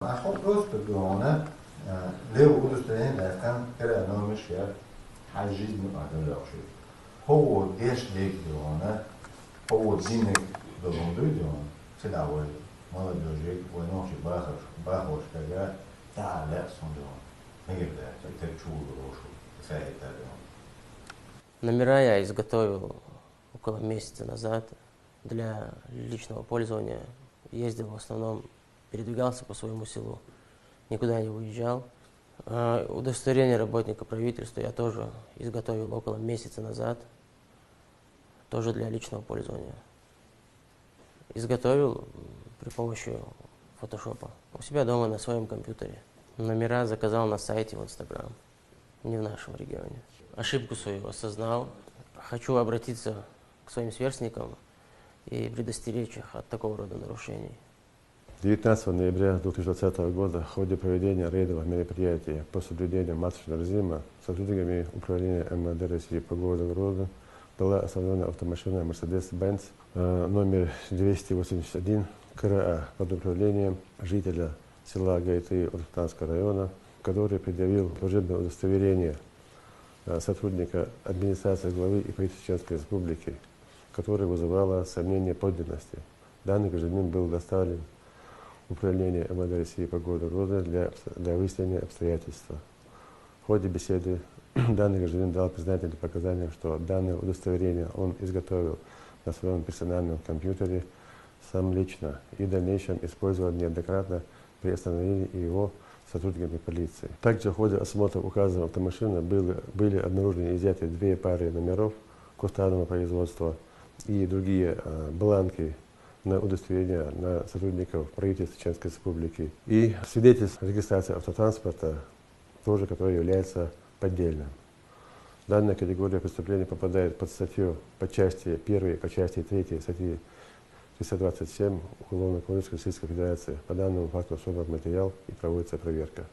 Вопрос региона лев удостоверение дастан кера номишер حجز معادلاشی. هو دیش لیکدونه، هو زینک دوندویدون، سلامت، молодежи, войнушки, бахош, когда да, лес он делал, не говорят, это чудо рошу, сайт делал. Номера я изготовил около месяца назад для личного пользования. Ездил в основном, передвигался по своему селу, никуда не уезжал. Удостоверение работника правительства я тоже изготовил около месяца назад, тоже для личного пользования. Изготовил при помощи фотошопа у себя дома на своем компьютере. Номера заказал на сайте в Инстаграм, не в нашем регионе. Ошибку свою осознал. Хочу обратиться к своим сверстникам и предостеречь их от такого рода нарушений. 19 ноября 2020 года в ходе проведения рейдовых мероприятий по соблюдению масочного режима сотрудниками управления МВД России по городу Грозный была остановлена автомашина Mercedes-Benz номер 281 КРА под управлением жителя села Гайты Уртанского района, который предъявил служебное удостоверение сотрудника администрации главы и правительства Чеченской Республики, которое вызывало сомнение подлинности. Данный гражданин был доставлен Управление МВД России по городу Грозный для выяснения обстоятельств. В ходе беседы данный гражданин дал признательные показания, что данное удостоверение он изготовил на своем персональном компьютере сам лично и в дальнейшем использовал неоднократно при остановлении его сотрудниками полиции. Также в ходе осмотра указанной автомашины были обнаружены и изъяты 2 пары номеров кустарного производства и другие бланки на удостоверение на сотрудников правительства Чеченской Республики и свидетельство регистрации автотранспорта, тоже которое является поддельным. Данная категория преступлений попадает под статью по части 1, по части 3 статьи 327 Уголовного кодекса Российской Федерации. По данному факту собран материал и проводится проверка.